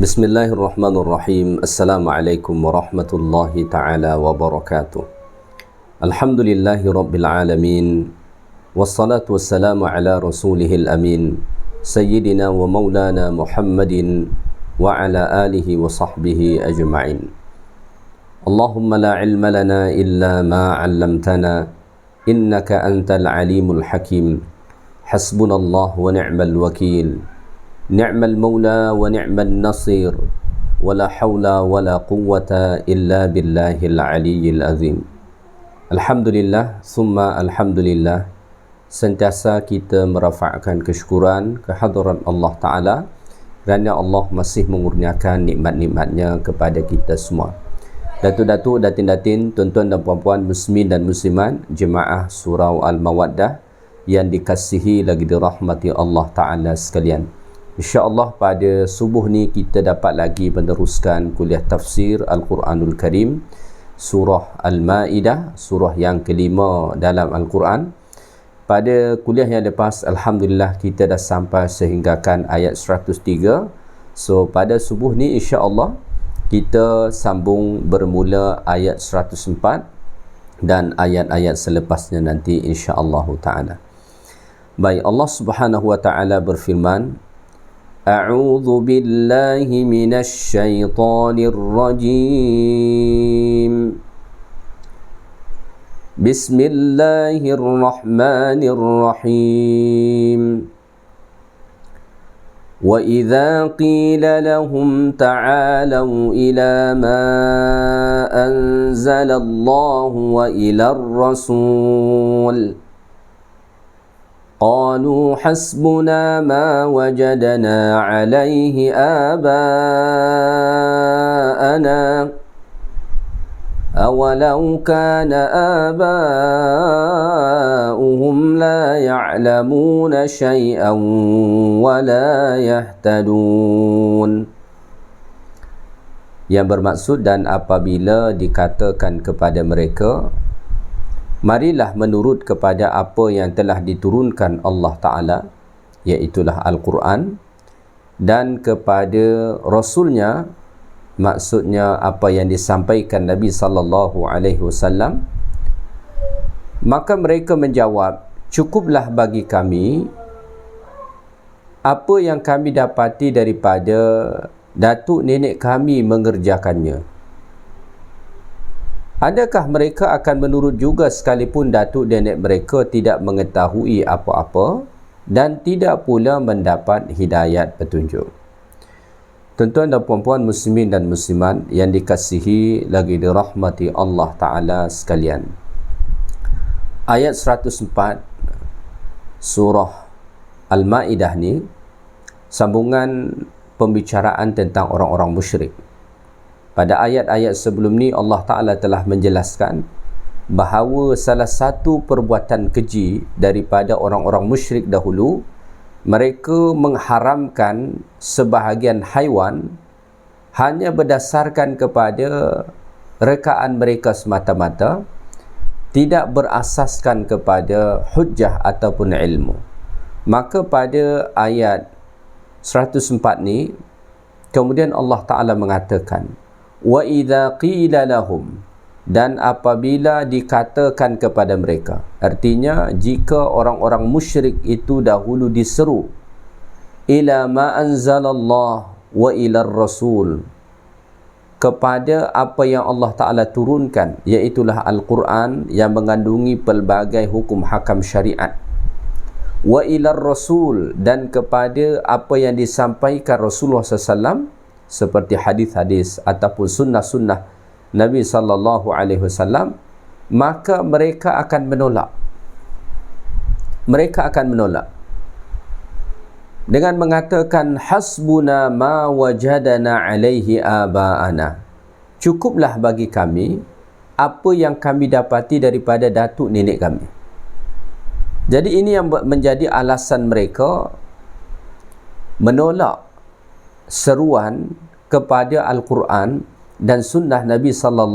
Bismillahirrahmanirrahim. Assalamualaikum warahmatullahi ta'ala wabarakatuh. Alhamdulillahi rabbil alamin. Wassalatu wassalamu ala rasulihil amin. Sayyidina wa maulana Muhammadin wa ala alihi wa sahbihi ajma'in. Allahumma la ilma lana illa ma 'allamtana. Innaka antal alimul hakim. Hasbunallah wa ni'mal wakil. Ni'mal maula wa ni'mal nasir. Wala hawla wala quwwata illa billahil aliyyil azim. Alhamdulillah, summa alhamdulillah. Sentiasa kita merafakkan kesyukuran kehadrat Allah Ta'ala kerana Allah masih mengurniakan nikmat-nikmatnya kepada kita semua. Datuk-datuk, datin-datin, tuan-tuan dan puan-puan muslimin dan muslimat, jemaah surau Al-Mawaddah yang dikasihi lagi dirahmati Allah Ta'ala sekalian. InsyaAllah pada subuh ni kita dapat lagi meneruskan kuliah tafsir Al-Quranul Karim, surah Al-Ma'idah, surah yang kelima dalam Al-Quran. Pada kuliah yang lepas, Alhamdulillah kita dah sampai sehinggakan ayat 103. So pada subuh ni insyaAllah kita sambung bermula ayat 104 dan ayat-ayat selepasnya nanti insyaAllah ta'ala. Baik, Allah Subhanahu wa ta'ala berfirman, A'udzu billahi minasy syaithanir rajim. Bismillahirrahmanirrahim. Wa idza qila lahum ta'alu ila ma anzalallahu wa ila ar-rasul قالوا حسبنا ما وجدنا عليه آباءنا أولو كان آباؤهم لا يعلمون شيئا ولا يهتدون. Yang bermaksud, dan apabila dikatakan kepada mereka, marilah menurut kepada apa yang telah diturunkan Allah Ta'ala, iaitulah Al-Quran, dan kepada Rasulnya, maksudnya apa yang disampaikan Nabi SAW, maka mereka menjawab, cukuplah bagi kami apa yang kami dapati daripada datuk nenek kami mengerjakannya. Adakah mereka akan menurut juga sekalipun datuk nenek mereka tidak mengetahui apa-apa dan tidak pula mendapat hidayat petunjuk? Tuan-tuan dan puan-puan muslimin dan muslimat yang dikasihi lagi dirahmati Allah Ta'ala sekalian. Ayat 104 surah Al-Ma'idah ni sambungan pembicaraan tentang orang-orang musyrik. Pada ayat-ayat sebelum ni Allah Ta'ala telah menjelaskan bahawa salah satu perbuatan keji daripada orang-orang musyrik dahulu, mereka mengharamkan sebahagian haiwan hanya berdasarkan kepada rekaan mereka semata-mata, tidak berasaskan kepada hujjah ataupun ilmu. Maka pada ayat 104 ni kemudian Allah Ta'ala mengatakan, wa idza qila lahum, dan apabila dikatakan kepada mereka, artinya jika orang-orang musyrik itu dahulu diseru ila ma anzalallah wa ila rasul, kepada apa yang Allah Ta'ala turunkan, iaitulah Al-Quran yang mengandungi pelbagai hukum hakam syariat, wa ila rasul, dan kepada apa yang disampaikan Rasulullah SAW seperti hadis-hadis ataupun sunnah-sunnah Nabi SAW, maka mereka akan menolak. Mereka akan menolak dengan mengatakan hasbuna ma wajadana alaihi aba'ana, cukuplah bagi kami apa yang kami dapati daripada datuk nenek kami. Jadi ini yang menjadi alasan mereka menolak seruan kepada Al-Quran dan sunnah Nabi SAW.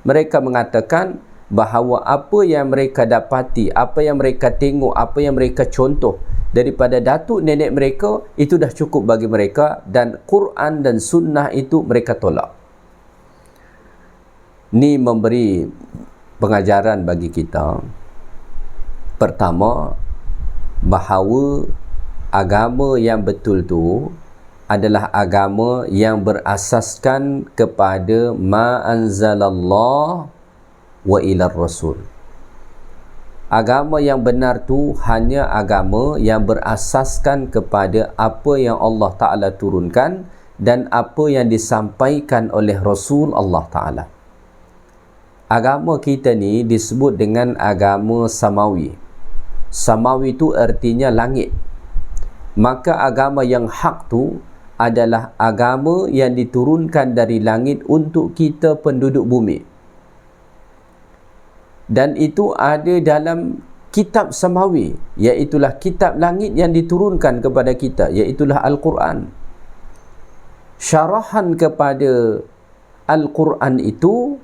Mereka mengatakan bahawa apa yang mereka dapati, apa yang mereka tengok, apa yang mereka contoh daripada datuk nenek mereka, itu dah cukup bagi mereka, dan Quran dan sunnah itu mereka tolak. Ni memberi pengajaran bagi kita. Pertama, bahawa agama yang betul tu adalah agama yang berasaskan kepada ma anzalallah wa ilar rasul. Agama yang benar tu hanya agama yang berasaskan kepada apa yang Allah Ta'ala turunkan dan apa yang disampaikan oleh Rasul Allah Ta'ala. Agama kita ni disebut dengan agama samawi. Samawi tu artinya langit. Maka agama yang hak tu adalah agama yang diturunkan dari langit untuk kita penduduk bumi. Dan itu ada dalam kitab samawi, iaitulah kitab langit yang diturunkan kepada kita, iaitulah Al-Quran. Syarahan kepada Al-Quran itu,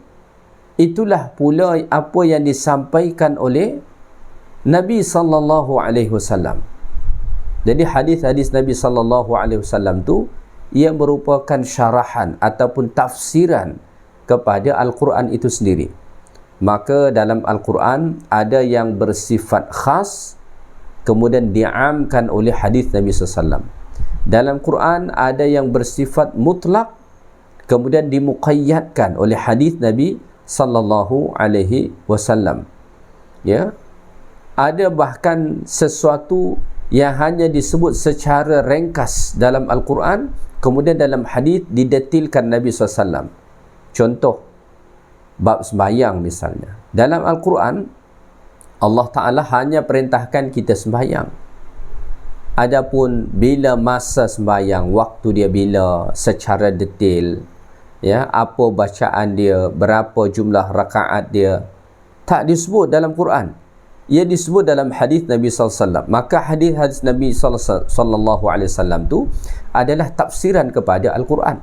itulah pula apa yang disampaikan oleh Nabi sallallahu alaihi wasallam. Jadi hadis-hadis Nabi sallallahu alaihi wasallam tu ia merupakan syarahan ataupun tafsiran kepada Al-Quran itu sendiri. Maka dalam Al-Quran ada yang bersifat khas kemudian diamkan oleh hadis Nabi SAW. Dalam Quran ada yang bersifat mutlak kemudian dimuqayyadkan oleh hadis Nabi sallallahu alaihi wasallam. Ya. Ada bahkan sesuatu yang hanya disebut secara ringkas dalam Al-Quran, kemudian dalam hadis didetilkan Nabi SAW. Contoh bab sembahyang misalnya. Dalam Al-Quran, Allah Ta'ala hanya perintahkan kita sembahyang. Adapun bila masa sembahyang, waktu dia bila, secara detail, ya, apa bacaan dia, berapa jumlah rakaat dia, tak disebut dalam Quran. Ia disebut dalam hadis Nabi SAW. Maka hadis-hadis Nabi SAW tu adalah tafsiran kepada Al-Quran.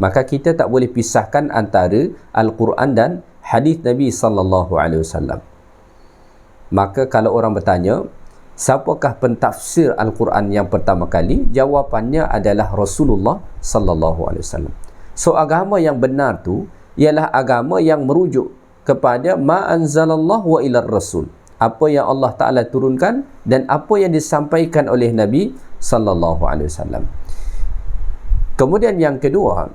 Maka kita tak boleh pisahkan antara Al-Quran dan hadis Nabi SAW. Maka kalau orang bertanya, siapakah pentafsir Al-Quran yang pertama kali? Jawapannya adalah Rasulullah SAW. So agama yang benar tu ialah agama yang merujuk kepada ma anzalallah wa ilar rasul. Apa yang Allah Ta'ala turunkan dan apa yang disampaikan oleh Nabi SAW. Kemudian yang kedua,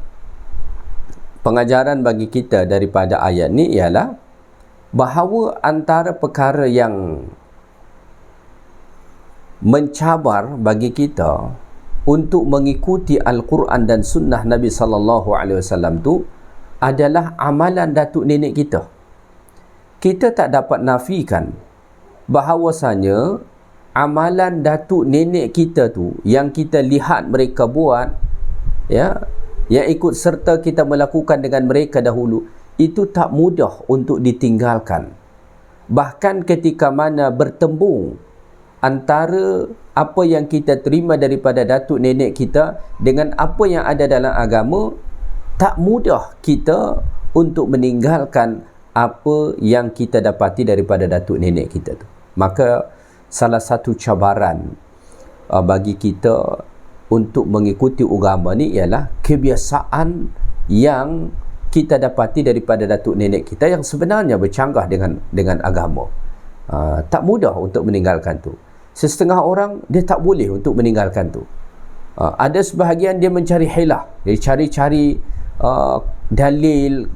pengajaran bagi kita daripada ayat ni ialah bahawa antara perkara yang mencabar bagi kita untuk mengikuti Al-Quran dan sunnah Nabi SAW tu adalah amalan datuk nenek kita. Kita tak dapat nafikan bahawasanya amalan datuk nenek kita tu yang kita lihat mereka buat, ya, yang ikut serta kita melakukan dengan mereka dahulu, itu tak mudah untuk ditinggalkan. Bahkan ketika mana bertembung antara apa yang kita terima daripada datuk nenek kita dengan apa yang ada dalam agama, tak mudah kita untuk meninggalkan apa yang kita dapati daripada datuk nenek kita tu. Maka salah satu cabaran bagi kita untuk mengikuti agama ni ialah kebiasaan yang kita dapati daripada datuk nenek kita yang sebenarnya bercanggah dengan agama. Tak mudah untuk meninggalkan tu. Setengah orang dia tak boleh untuk meninggalkan tu. Ada sebahagian dia mencari hilah, dia cari-cari dalil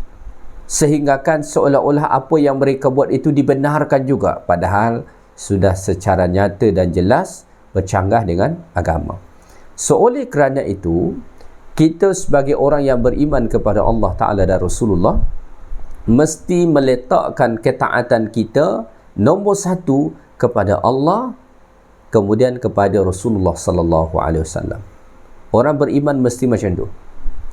sehinggakan seolah-olah apa yang mereka buat itu dibenarkan juga, padahal sudah secara nyata dan jelas bercanggah dengan agama. So oleh kerana itu, kita sebagai orang yang beriman kepada Allah Ta'ala dan Rasulullah mesti meletakkan ketaatan kita nombor satu kepada Allah, kemudian kepada Rasulullah Sallallahu Alaihi Wasallam. Orang beriman mesti macam tu.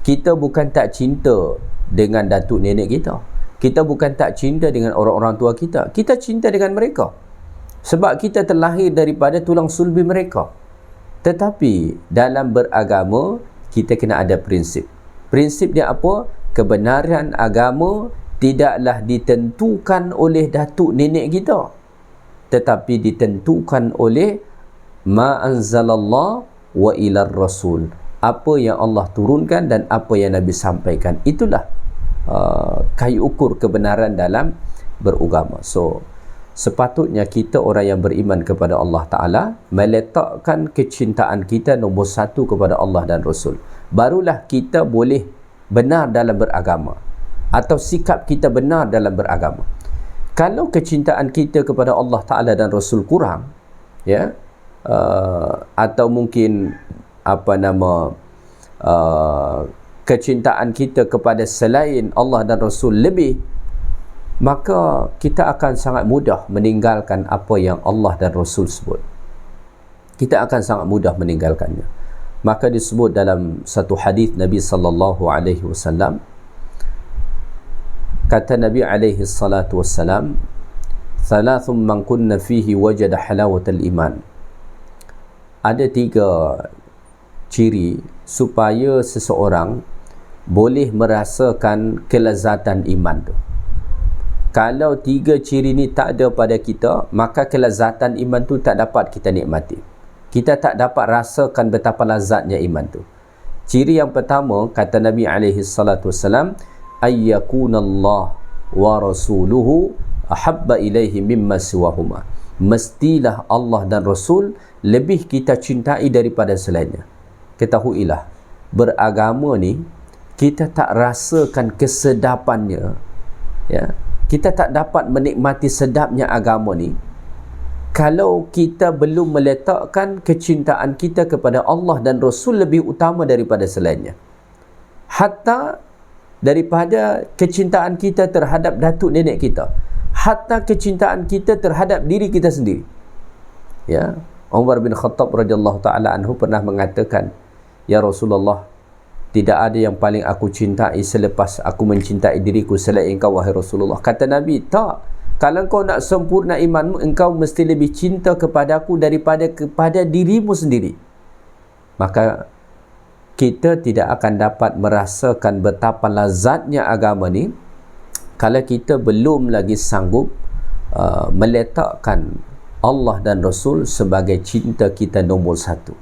Kita bukan tak cinta dengan datuk nenek kita, kita bukan tak cinta dengan orang-orang tua kita, kita cinta dengan mereka sebab kita terlahir daripada tulang sulbi mereka. Tetapi dalam beragama kita kena ada prinsip. Prinsip dia apa? Kebenaran agama tidaklah ditentukan oleh datuk nenek kita, tetapi ditentukan oleh ma anzalallah wa ilar rasul, apa yang Allah turunkan dan apa yang Nabi sampaikan. Itulah kayu ukur kebenaran dalam beragama. So sepatutnya kita orang yang beriman kepada Allah Ta'ala meletakkan kecintaan kita nombor satu kepada Allah dan Rasul. Barulah kita boleh benar dalam beragama, atau sikap kita benar dalam beragama. Kalau kecintaan kita kepada Allah Ta'ala dan Rasul kurang, ya, atau mungkin kecintaan kita kepada selain Allah dan Rasul lebih, maka kita akan sangat mudah meninggalkan apa yang Allah dan Rasul sebut. Kita akan sangat mudah meninggalkannya. Maka disebut dalam satu hadis Nabi sallallahu alaihi wasallam, kata Nabi alaihi salatu wassalam, "Thalathun man kunna fihi wajada halawatal iman." Ada 3 ciri supaya seseorang boleh merasakan kelezatan iman tu. Kalau 3 ciri ni tak ada pada kita, maka kelezatan iman tu tak dapat kita nikmati. Kita tak dapat rasakan betapa lazatnya iman tu. Ciri yang pertama, kata Nabi alaihi salatu wassalam, ayyakunallah wa rasuluhu ahabba ilaihi mimma siwahuma. Mestilah Allah dan Rasul lebih kita cintai daripada selainnya. Ketahuilah, beragama ni kita tak rasakan kesedapannya, ya, kita tak dapat menikmati sedapnya agama ni kalau kita belum meletakkan kecintaan kita kepada Allah dan Rasul lebih utama daripada selainnya. Hatta daripada kecintaan kita terhadap datuk nenek kita, hatta kecintaan kita terhadap diri kita sendiri. Ya, Umar bin Khattab radhiyallahu taala anhu pernah mengatakan, "Ya Rasulullah, tidak ada yang paling aku cintai selepas aku mencintai diriku selain engkau, wahai Rasulullah." Kata Nabi, "Tak. Kalau engkau nak sempurna imanmu, engkau mesti lebih cinta kepadaku daripada kepada dirimu sendiri." Maka kita tidak akan dapat merasakan betapa lazatnya agama ni kalau kita belum lagi sanggup meletakkan Allah dan Rasul sebagai cinta kita nombor satu.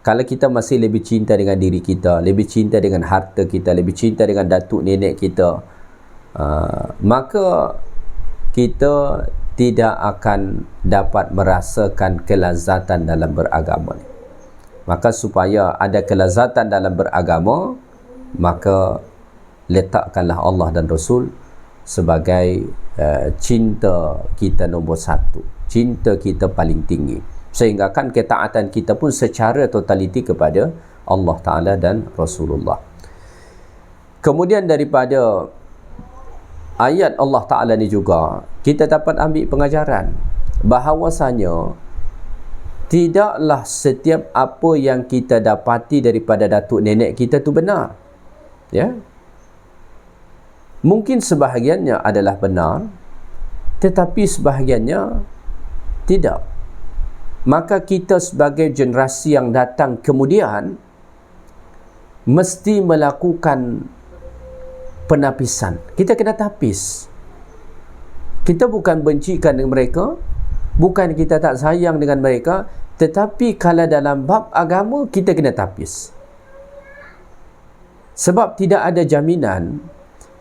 Kalau kita masih lebih cinta dengan diri kita, lebih cinta dengan harta kita, lebih cinta dengan datuk nenek kita, maka kita tidak akan dapat merasakan kelazatan dalam beragama ni. Maka supaya ada kelazatan dalam beragama, maka letakkanlah Allah dan Rasul sebagai cinta kita nombor satu, cinta kita paling tinggi, sehingga kan ketaatan kita pun secara totaliti kepada Allah Ta'ala dan Rasulullah. Kemudian daripada ayat Allah Ta'ala ni juga kita dapat ambil pengajaran bahawasanya tidaklah setiap apa yang kita dapati daripada datuk nenek kita tu benar. Ya, mungkin sebahagiannya adalah benar, tetapi sebahagiannya tidak. Maka kita sebagai generasi yang datang kemudian mesti melakukan penapisan. Kita kena tapis. Kita bukan bencikan dengan mereka, bukan kita tak sayang dengan mereka, tetapi kalau dalam bab agama kita kena tapis. Sebab tidak ada jaminan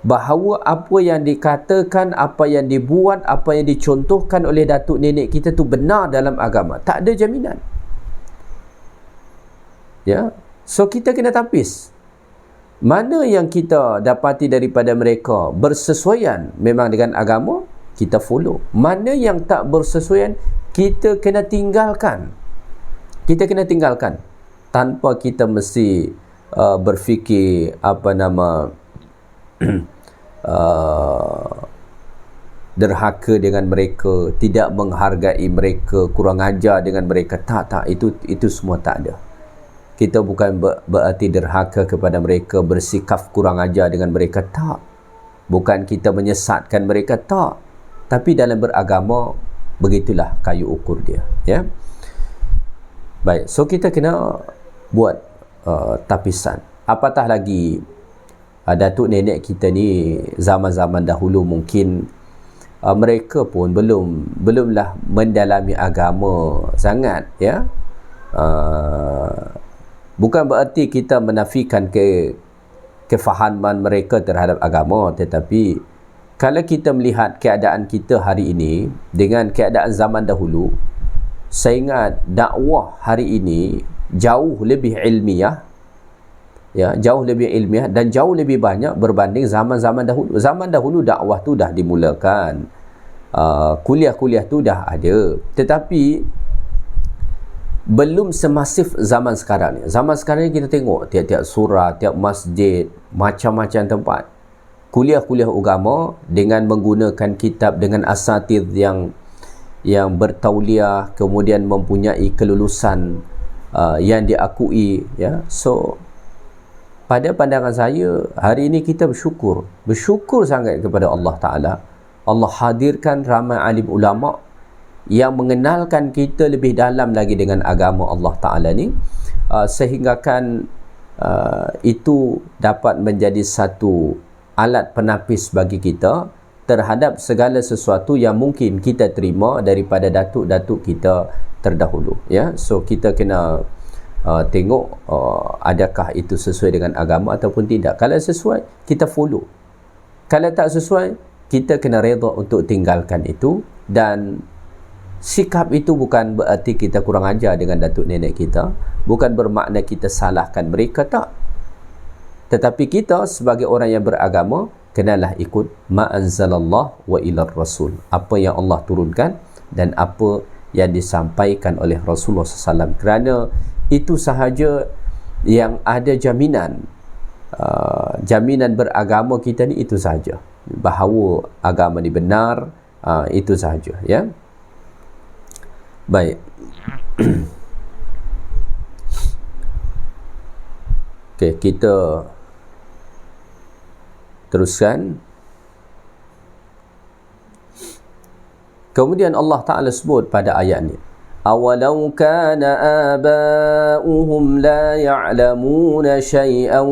bahawa apa yang dikatakan, apa yang dibuat, apa yang dicontohkan oleh datuk nenek kita tu benar dalam agama. Tak ada jaminan. Ya, so kita kena tapis. Mana yang kita dapati daripada mereka bersesuaian memang dengan agama, kita follow. Mana yang tak bersesuaian, kita kena tinggalkan. Kita kena tinggalkan tanpa kita mesti berfikir derhaka dengan mereka, tidak menghargai mereka, kurang ajar dengan mereka. Tak, itu semua tak ada. Kita bukan berarti derhaka kepada mereka, bersikap kurang ajar dengan mereka, tak. Bukan kita menyesatkan mereka, tak. Tapi dalam beragama, begitulah kayu ukur dia. Ya. Baik, so kita kena buat tapisan. Apatah lagi datuk nenek kita ni zaman-zaman dahulu mungkin mereka pun belumlah mendalami agama sangat, ya. Bukan bererti kita menafikan kefahaman mereka terhadap agama, tetapi kalau kita melihat keadaan kita hari ini dengan keadaan zaman dahulu, saya ingat dakwah hari ini jauh lebih ilmiah, ya, jauh lebih ilmiah dan jauh lebih banyak berbanding zaman-zaman dahulu. Zaman dahulu dakwah tu dah dimulakan, kuliah-kuliah tu dah ada, tetapi belum semasif zaman sekarang ni. Zaman sekarang ni kita tengok tiap-tiap surah, tiap masjid, macam-macam tempat kuliah-kuliah agama dengan menggunakan kitab dengan asatidz yang bertauliah, kemudian mempunyai kelulusan yang diakui, ya. So pada pandangan saya, hari ini kita bersyukur sangat kepada Allah Ta'ala. Allah hadirkan ramai alim ulama yang mengenalkan kita lebih dalam lagi dengan agama Allah Ta'ala ni, sehinggakan itu dapat menjadi satu alat penapis bagi kita terhadap segala sesuatu yang mungkin kita terima daripada datuk-datuk kita terdahulu, ya. So kita kena tengok adakah itu sesuai dengan agama ataupun tidak. Kalau sesuai, kita follow. Kalau tak sesuai, kita kena redha untuk tinggalkan itu. Dan sikap itu bukan berarti kita kurang ajar dengan datuk nenek kita, bukan bermakna kita salahkan mereka, tak. Tetapi kita sebagai orang yang beragama, kenalah ikut ma anzalallah wa ilar rasul, apa yang Allah turunkan dan apa yang disampaikan oleh Rasulullah SAW, kerana itu sahaja yang ada jaminan jaminan beragama kita ni, itu sahaja, bahawa agama ni benar, itu sahaja, ya. Baik. Okey, kita teruskan. Kemudian Allah Ta'ala sebut pada ayat ni, awalau kana aba'uhum la ya'lamuna syai'an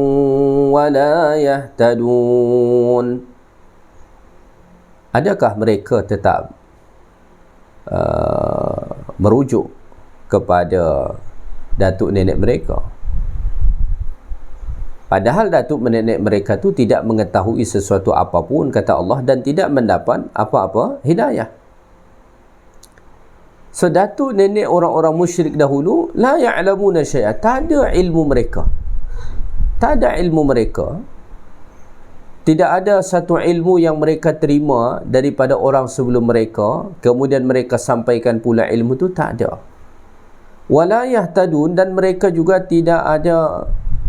wa la yahtadun. Adakah mereka tetap merujuk kepada datuk nenek mereka, padahal datuk nenek mereka tu tidak mengetahui sesuatu apapun, kata Allah, dan tidak mendapat apa-apa hidayah. So datuk nenek orang-orang musyrik dahulu, la ya'lamuna syai'a, tak ada ilmu mereka, tak ada ilmu mereka, tidak ada satu ilmu yang mereka terima daripada orang sebelum mereka, kemudian mereka sampaikan pula ilmu tu, tak ada. Wala yahtadun, dan mereka juga tidak ada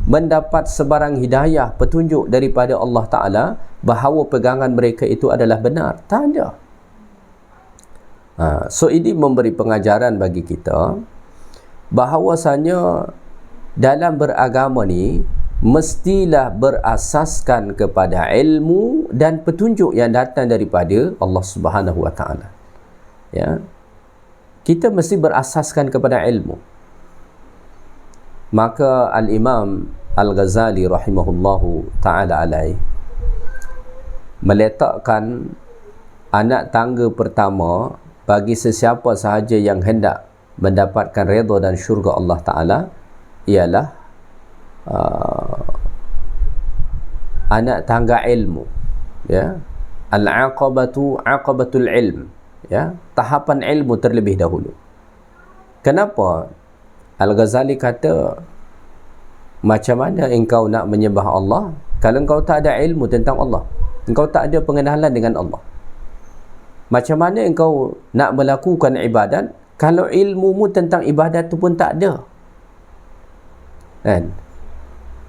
mendapat sebarang hidayah, petunjuk daripada Allah Ta'ala bahawa pegangan mereka itu adalah benar, tak ada. So ini memberi pengajaran bagi kita bahawasanya dalam beragama ni mestilah berasaskan kepada ilmu dan petunjuk yang datang daripada Allah Subhanahu Wa Ta'ala, ya. Kita mesti berasaskan kepada ilmu. Maka Al-Imam Al-Ghazali rahimahullahu ta'ala alaih meletakkan anak tangga pertama bagi sesiapa sahaja yang hendak mendapatkan redha dan syurga Allah Ta'ala ialah anak tangga ilmu, ya. Aqabatul ilm, ya, tahapan ilmu terlebih dahulu. Kenapa? Al-Ghazali kata, macam mana engkau nak menyembah Allah kalau engkau tak ada ilmu tentang Allah, engkau tak ada pengenalan dengan Allah? Macam mana engkau nak melakukan ibadat kalau ilmumu tentang ibadat tu pun tak ada, kan?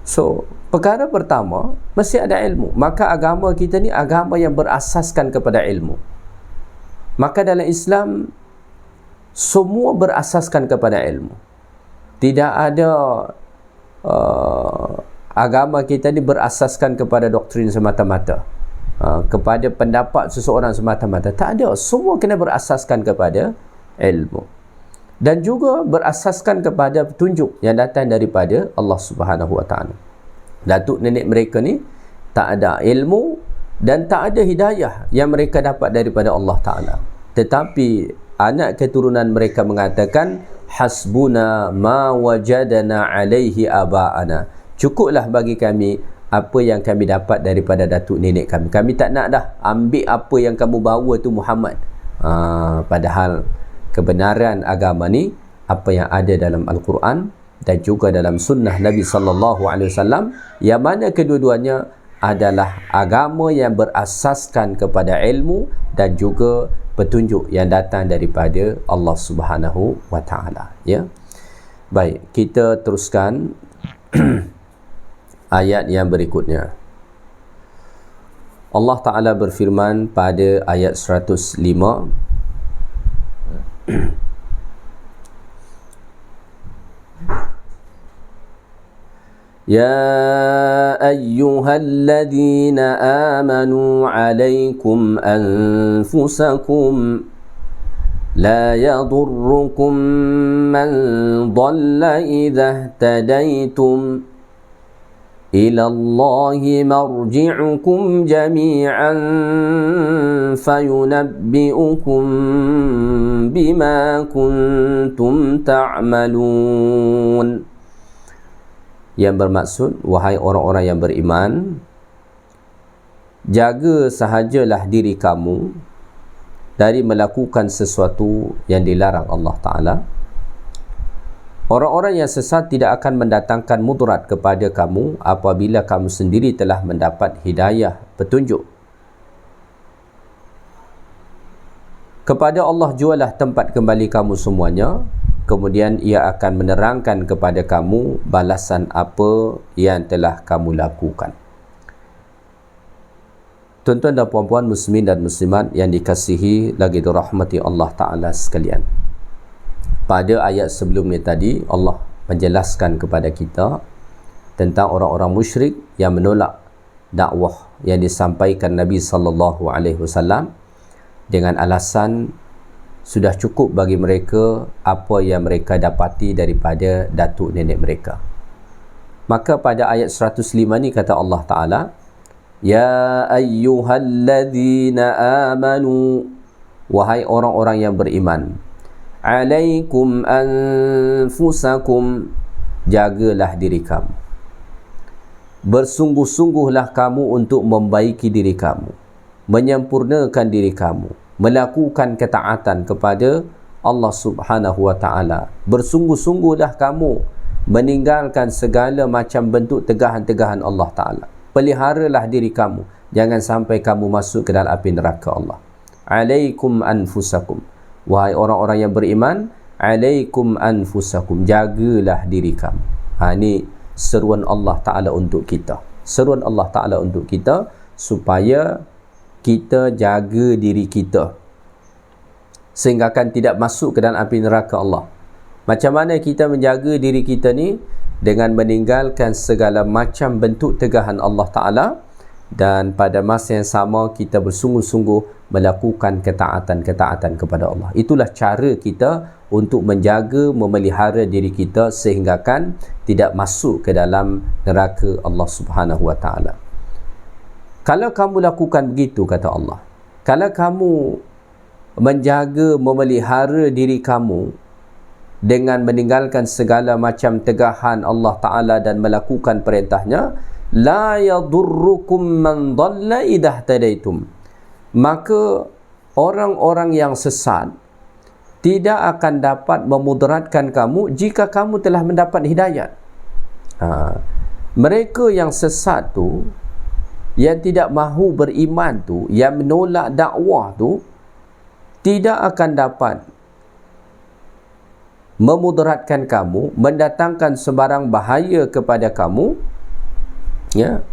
So perkara pertama, mesti ada ilmu. Maka agama kita ni agama yang berasaskan kepada ilmu. Maka dalam Islam semua berasaskan kepada ilmu. Tidak ada agama kita ni berasaskan kepada doktrin semata-mata, kepada pendapat seseorang semata-mata. Tak ada. Semua kena berasaskan kepada ilmu, dan juga berasaskan kepada petunjuk yang datang daripada Allah Subhanahu Wa Ta'ala. Datuk nenek mereka ni tak ada ilmu, dan tak ada hidayah yang mereka dapat daripada Allah Ta'ala. Tetapi anak keturunan mereka mengatakan, hasbuna ma wajadana alaihi aba'ana. Cukuplah bagi kami apa yang kami dapat daripada datuk nenek kami. Kami tak nak dah ambil apa yang kamu bawa tu Muhammad. Padahal kebenaran agama ni apa yang ada dalam Al-Quran dan juga dalam sunnah Nabi SAW, yang mana kedua-duanya adalah agama yang berasaskan kepada ilmu dan juga petunjuk yang datang daripada Allah Subhanahu wa Ta'ala. Ya. Baik, kita teruskan ayat yang berikutnya. Allah Ta'ala berfirman pada ayat 105, Ya ayyuhalladzina amanu alaikum anfusakum la yadurrukum man dhalla idha ihtadaitum ila Allahi marji'ukum jami'an fayunabbi'ukum bima kuntum ta'malun. Yang bermaksud, wahai orang-orang yang beriman, jaga sahajalah diri kamu dari melakukan sesuatu yang dilarang Allah Ta'ala. Orang-orang yang sesat tidak akan mendatangkan mudarat kepada kamu apabila kamu sendiri telah mendapat hidayah, petunjuk. Kepada Allah jualah tempat kembali kamu semuanya. Kemudian ia akan menerangkan kepada kamu balasan apa yang telah kamu lakukan. Tuan-tuan dan puan-puan muslimin dan muslimat yang dikasihi lagi dirahmati Allah Ta'ala sekalian. Pada ayat sebelumnya tadi, Allah menjelaskan kepada kita tentang orang-orang musyrik yang menolak dakwah yang disampaikan Nabi SAW dengan alasan sudah cukup bagi mereka apa yang mereka dapati daripada datuk nenek mereka. Maka pada ayat 105 ni kata Allah Ta'ala, Ya ayyuhalladzina amanu, wahai orang-orang yang beriman, alaikum anfusakum, jagalah diri kamu. Bersungguh-sungguhlah kamu untuk membaiki diri kamu, menyempurnakan diri kamu, melakukan ketaatan kepada Allah Subhanahu wa Ta'ala. Bersungguh-sungguhlah kamu meninggalkan segala macam bentuk tegahan-tegahan Allah Ta'ala. Peliharalah diri kamu, jangan sampai kamu masuk ke dalam api neraka Allah. Alaikum anfusakum, wahai orang-orang yang beriman, alaikum anfusakum, jagalah diri kamu. Ini seruan Allah Ta'ala untuk kita. Seruan Allah Ta'ala untuk kita supaya kita jaga diri kita sehingga akan tidak masuk ke dalam api neraka Allah. Macam mana kita menjaga diri kita ni? Dengan meninggalkan segala macam bentuk tegahan Allah Ta'ala, dan pada masa yang sama kita bersungguh-sungguh melakukan ketaatan-ketaatan kepada Allah. Itulah cara kita untuk menjaga, memelihara diri kita sehingga kan tidak masuk ke dalam neraka Allah Subhanahu wa Ta'ala. Kalau kamu lakukan begitu, kata Allah, kalau kamu menjaga, memelihara diri kamu dengan meninggalkan segala macam tegahan Allah Ta'ala dan melakukan perintahnya, la yadurrukum man dhalla idha ihtadaitum, maka orang-orang yang sesat tidak akan dapat memudaratkan kamu jika kamu telah mendapat hidayat. Mereka yang sesat tu, yang tidak mahu beriman tu, yang menolak dakwah tu, tidak akan dapat memudaratkan kamu, mendatangkan sebarang bahaya kepada kamu, ya,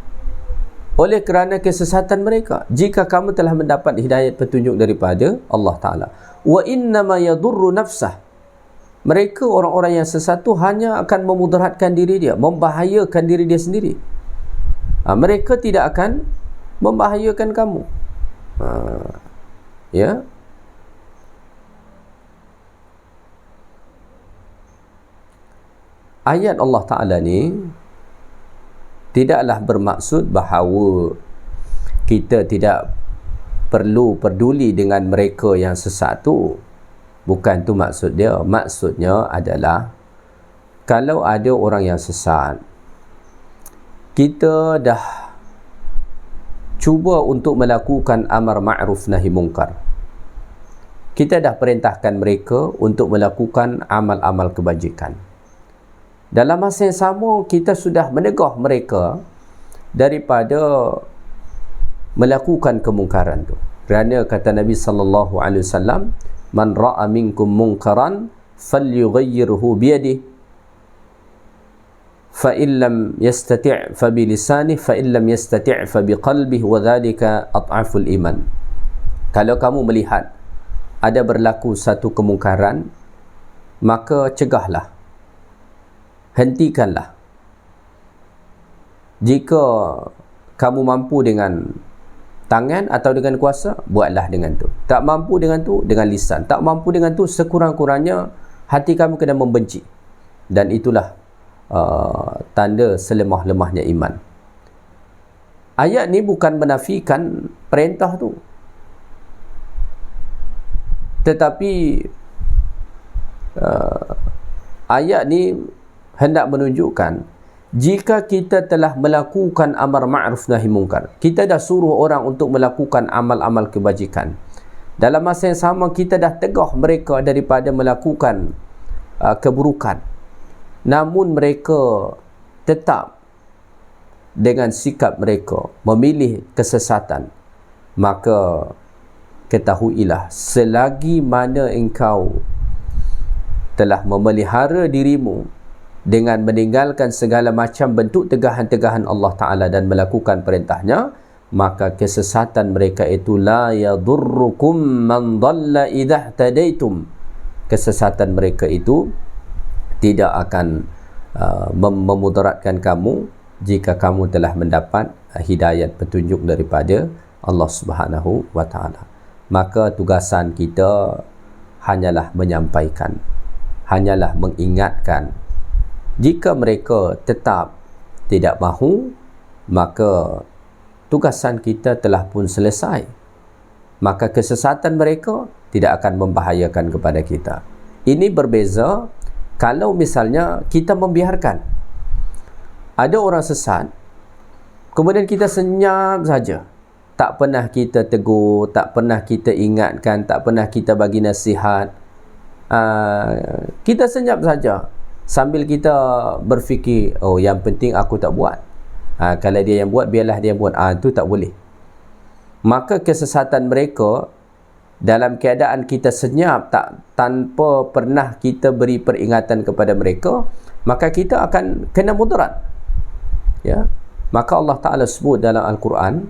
oleh kerana kesesatan mereka, jika kamu telah mendapat hidayat petunjuk daripada Allah Ta'ala. Wa innama yadurru nafsah, mereka orang-orang yang sesat tu hanya akan memudaratkan diri dia, membahayakan diri dia sendiri. Mereka tidak akan membahayakan kamu. Ya. Ayat Allah Ta'ala ni tidaklah bermaksud bahawa kita tidak perlu peduli dengan mereka yang sesat tu. Bukan tu maksud dia. Maksudnya adalah kalau ada orang yang sesat, kita dah cuba untuk melakukan amar ma'ruf nahi mungkar. Kita dah perintahkan mereka untuk melakukan amal-amal kebajikan. Dalam masa yang sama, kita sudah menegah mereka daripada melakukan kemungkaran tu. Kerana kata Nabi sallallahu alaihi wasallam, man ra'a minkum munkaran falyughayyirhu biyadihi fa in lam yastati' fa bi lisanihi fa in lam yastati' fa bi qalbihi wa dhalika adhaful iman. Kalau kamu melihat ada berlaku satu kemungkaran, maka cegahlah, hentikanlah. Jika kamu mampu dengan tangan atau dengan kuasa, buatlah dengan tu. Tak mampu dengan tu, dengan lisan. Tak mampu dengan tu, sekurang-kurangnya hati kamu kena membenci. Dan itulah tanda selemah-lemahnya iman. Ayat ni bukan menafikan perintah tu, tetapi ayat ni hendak menunjukkan, jika kita telah melakukan amar ma'ruf nahi mungkar, kita dah suruh orang untuk melakukan amal-amal kebajikan, dalam masa yang sama kita dah tegah mereka daripada melakukan keburukan, namun mereka tetap dengan sikap mereka memilih kesesatan, maka ketahuilah, selagi mana engkau telah memelihara dirimu dengan meninggalkan segala macam bentuk tegahan-tegahan Allah Ta'ala dan melakukan perintahnya, maka kesesatan mereka itu la yadurrukum man dhalla idha tadaitum. Kesesatan mereka itu tidak akan memudaratkan kamu jika kamu telah mendapat hidayat petunjuk daripada Allah Subhanahu wa Ta'ala. Maka tugasan kita hanyalah menyampaikan, hanyalah mengingatkan. Jika mereka tetap tidak mahu, maka tugasan kita telah pun selesai. Maka kesesatan mereka tidak akan membahayakan kepada kita. Ini berbeza kalau misalnya kita membiarkan ada orang sesat, kemudian kita senyap saja, tak pernah kita tegur, tak pernah kita ingatkan, tak pernah kita bagi nasihat. Kita senyap saja sambil kita berfikir, oh yang penting aku tak buat. Kalau dia yang buat, biarlah dia buat. Itu tak boleh. Maka kesesatan mereka, dalam keadaan kita senyap, tanpa pernah kita beri peringatan kepada mereka, maka kita akan kena mudarat. Ya? Maka Allah Ta'ala sebut dalam Al-Quran,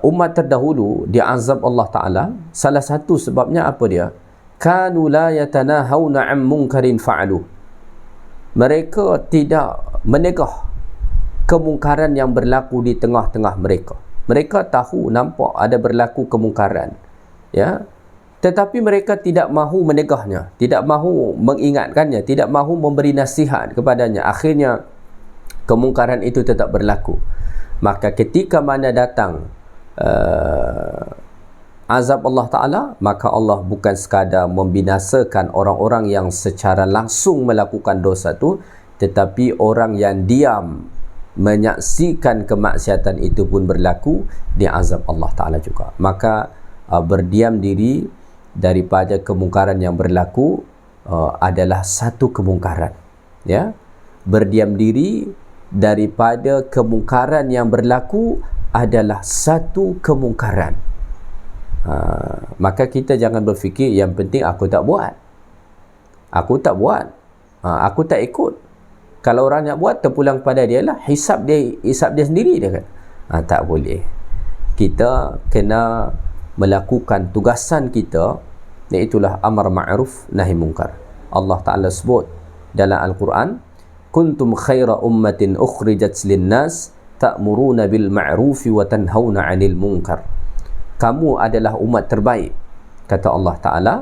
umat terdahulu diazab Allah Ta'ala. Salah satu sebabnya apa dia? Kanu la yatanahawna an munkarin fa'aluh. Mereka tidak menegah kemungkaran yang berlaku di tengah-tengah mereka. Mereka tahu, nampak ada berlaku kemungkaran, ya, tetapi mereka tidak mahu menegahnya, tidak mahu mengingatkannya, tidak mahu memberi nasihat kepadanya. Akhirnya kemungkaran itu tetap berlaku. Maka ketika mana datang azab Allah Ta'ala, maka Allah bukan sekadar membinasakan orang-orang yang secara langsung melakukan dosa itu, tetapi orang yang diam menyaksikan kemaksiatan itu pun berlaku, diazab Allah Ta'ala juga. Maka berdiam diri daripada kemungkaran yang berlaku adalah satu kemungkaran. Ya? Berdiam diri daripada kemungkaran yang berlaku adalah satu kemungkaran. Maka kita jangan berfikir yang penting aku tak buat, aku tak buat, aku tak ikut. Kalau orang nak buat, terpulang pada dia lah, hisab dia sendiri dia kan. Tak boleh. Kita kena melakukan tugasan kita, iaitulah amar ma'ruf nahi mungkar. Allah Ta'ala sebut dalam Al-Quran, kuntum khaira ummatin ukhrijat linnas ta'muruna bil ma'rufi wa tanhauna 'anil munkar. Kamu adalah umat terbaik, kata Allah Ta'ala.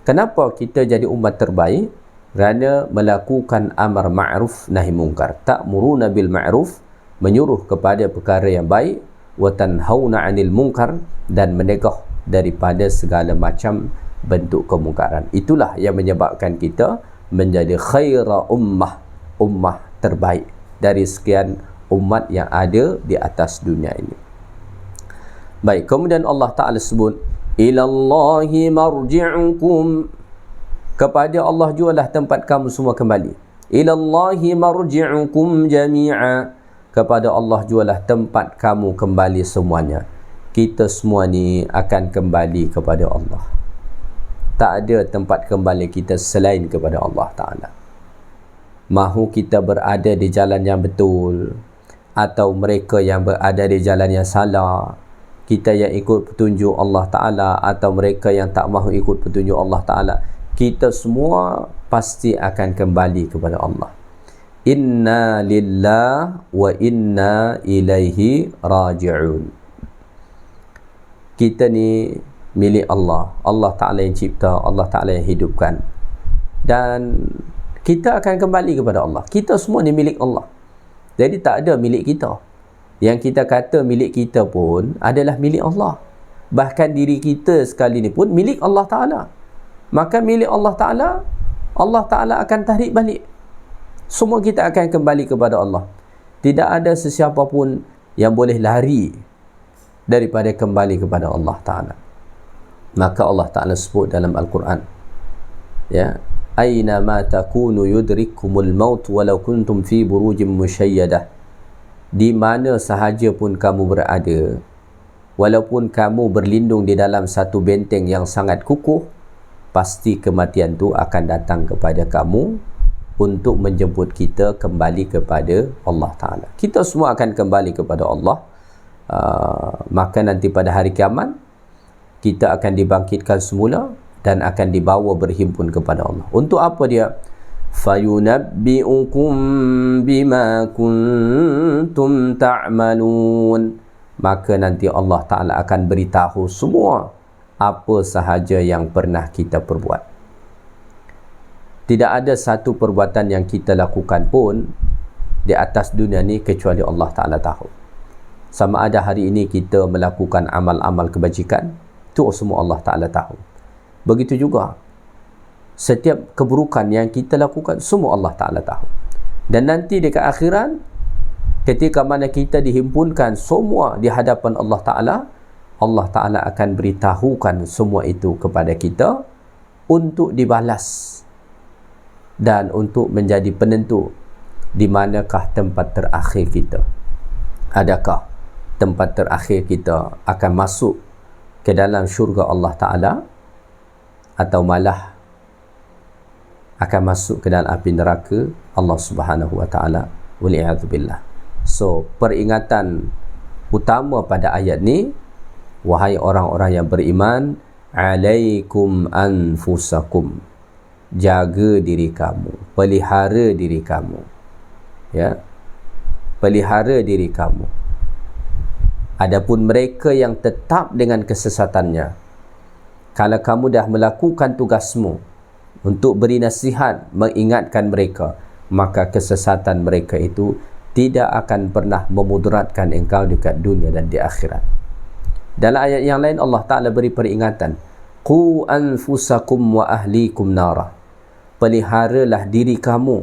Kenapa kita jadi umat terbaik? Kerana melakukan amar ma'ruf nahi mungkar. Ta'muruna bil ma'ruf, menyuruh kepada perkara yang baik. wa tanhauna 'anil munkar, dan mencegah daripada segala macam bentuk kemungkaran. Itulah yang menyebabkan kita menjadi khaira ummah terbaik dari sekian umat yang ada di atas dunia ini. Baik, kemudian Allah Ta'ala sebut, ilallahi marji'ukum, kepada Allah jualah tempat kamu semua kembali. Ilallahi marji'ukum jami'a, kepada Allah jualah tempat kamu kembali semuanya. Kita semua ni akan kembali kepada Allah. Tak ada tempat kembali kita selain kepada Allah Ta'ala. Mahu kita berada di jalan yang betul, atau mereka yang berada di jalan yang salah, kita yang ikut petunjuk Allah Ta'ala atau mereka yang tak mahu ikut petunjuk Allah Ta'ala, kita semua pasti akan kembali kepada Allah. Inna lillah wa inna ilaihi raji'un. Kita ni milik Allah. Allah Ta'ala yang cipta, Allah Ta'ala yang hidupkan, dan kita akan kembali kepada Allah. Kita semua ni milik Allah. Jadi tak ada milik kita. Yang kita kata milik kita pun adalah milik Allah. Bahkan diri kita sekali ni pun milik Allah Ta'ala. Maka milik Allah Ta'ala, Allah Ta'ala akan tarik balik. Semua kita akan kembali kepada Allah. Tidak ada sesiapa pun yang boleh lari daripada kembali kepada Allah Ta'ala. Maka Allah Ta'ala sebut dalam Al-Quran, ya, aina ma takunu yudrikkumul maut walau kuntum fi burujim musyayyadah. Di mana sahaja pun kamu berada, walaupun kamu berlindung di dalam satu benteng yang sangat kukuh, pasti kematian tu akan datang kepada kamu untuk menjemput kita kembali kepada Allah Ta'ala. Kita semua akan kembali kepada Allah. Maka nanti pada hari kiamat kita akan dibangkitkan semula dan akan dibawa berhimpun kepada Allah. Untuk apa dia? fayunabbi'ukum bima kuntum ta'malun, maka nanti Allah Ta'ala akan beritahu semua apa sahaja yang pernah kita perbuat. Tidak ada satu perbuatan yang kita lakukan pun di atas dunia ni kecuali Allah Ta'ala tahu. Sama ada hari ini kita melakukan amal-amal kebajikan, itu semua Allah Ta'ala tahu. Begitu juga setiap keburukan yang kita lakukan, semua Allah Ta'ala tahu. Dan nanti dekat akhirat, ketika mana kita dihimpunkan semua di hadapan Allah Ta'ala, Allah Ta'ala akan beritahukan semua itu kepada kita untuk dibalas dan untuk menjadi penentu di manakah tempat terakhir kita. Adakah tempat terakhir kita akan masuk ke dalam syurga Allah Ta'ala, atau malah akan masuk ke dalam api neraka Allah Subhanahu wa Ta'ala, wal'iyadzubillah. So, peringatan utama pada ayat ni, wahai orang-orang yang beriman, alaikum anfusakum, jaga diri kamu, pelihara diri kamu, ya, pelihara diri kamu. Adapun mereka yang tetap dengan kesesatannya, kalau kamu dah melakukan tugasmu untuk beri nasihat, mengingatkan mereka, maka kesesatan mereka itu tidak akan pernah memudaratkan engkau dekat dunia dan di akhirat. Dalam ayat yang lain Allah Ta'ala beri peringatan, qu anfusakum wa ahlikum nara, peliharalah diri kamu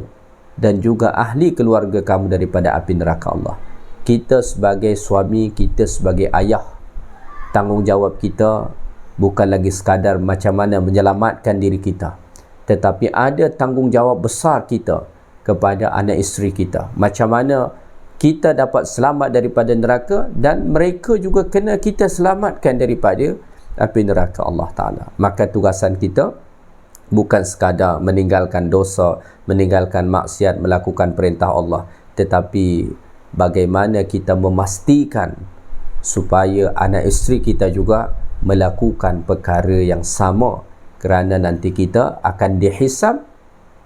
dan juga ahli keluarga kamu daripada api neraka Allah. Kita sebagai suami, kita sebagai ayah, tanggungjawab kita bukan lagi sekadar macam mana menyelamatkan diri kita, tetapi ada tanggungjawab besar kita kepada anak isteri kita. Macam mana kita dapat selamat daripada neraka, dan mereka juga kena kita selamatkan daripada api neraka Allah Ta'ala. Maka tugasan kita bukan sekadar meninggalkan dosa, meninggalkan maksiat, melakukan perintah Allah, tetapi bagaimana kita memastikan supaya anak isteri kita juga melakukan perkara yang sama, kerana nanti kita akan dihisab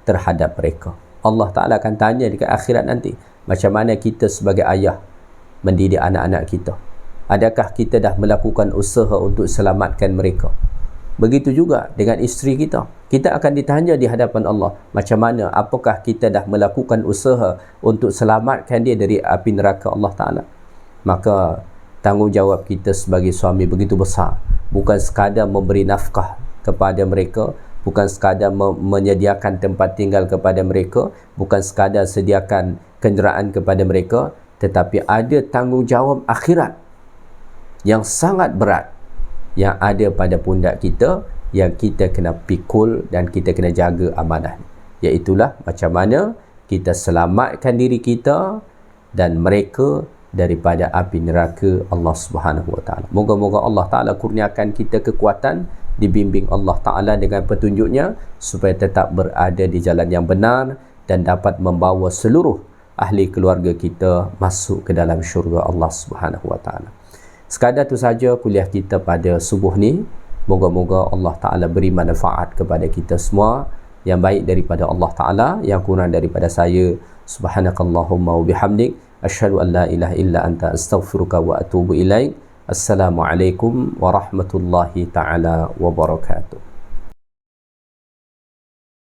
terhadap mereka. Allah Ta'ala akan tanya dekat akhirat nanti, macam mana kita sebagai ayah mendidik anak-anak kita. Adakah kita dah melakukan usaha untuk selamatkan mereka? Begitu juga dengan isteri kita. Kita akan ditanya di hadapan Allah, macam mana, apakah kita dah melakukan usaha untuk selamatkan dia dari api neraka Allah Ta'ala? Maka tanggungjawab kita sebagai suami begitu besar. Bukan sekadar memberi nafkah kepada mereka, bukan sekadar menyediakan tempat tinggal kepada mereka, bukan sekadar sediakan kenderaan kepada mereka, tetapi ada tanggungjawab akhirat yang sangat berat yang ada pada pundak kita, yang kita kena pikul dan kita kena jaga amanah. Iaitulah macam mana kita selamatkan diri kita dan mereka daripada api neraka Allah Subhanahu Wa Taala. Moga-moga Allah Taala kurniakan kita kekuatan, dibimbing Allah Taala dengan petunjuknya supaya tetap berada di jalan yang benar dan dapat membawa seluruh ahli keluarga kita masuk ke dalam syurga Allah Subhanahu Wa Taala. Sekadar itu saja kuliah kita pada subuh ni. Moga-moga Allah Taala beri manfaat kepada kita semua, yang baik daripada Allah Taala, yang kurang daripada saya. Subhanakallahumma wa bihamdik, asyhadu an la ilaha illa anta, astaghfiruka wa atubu ilaik. Assalamualaikum warahmatullahi taala wabarakatuh.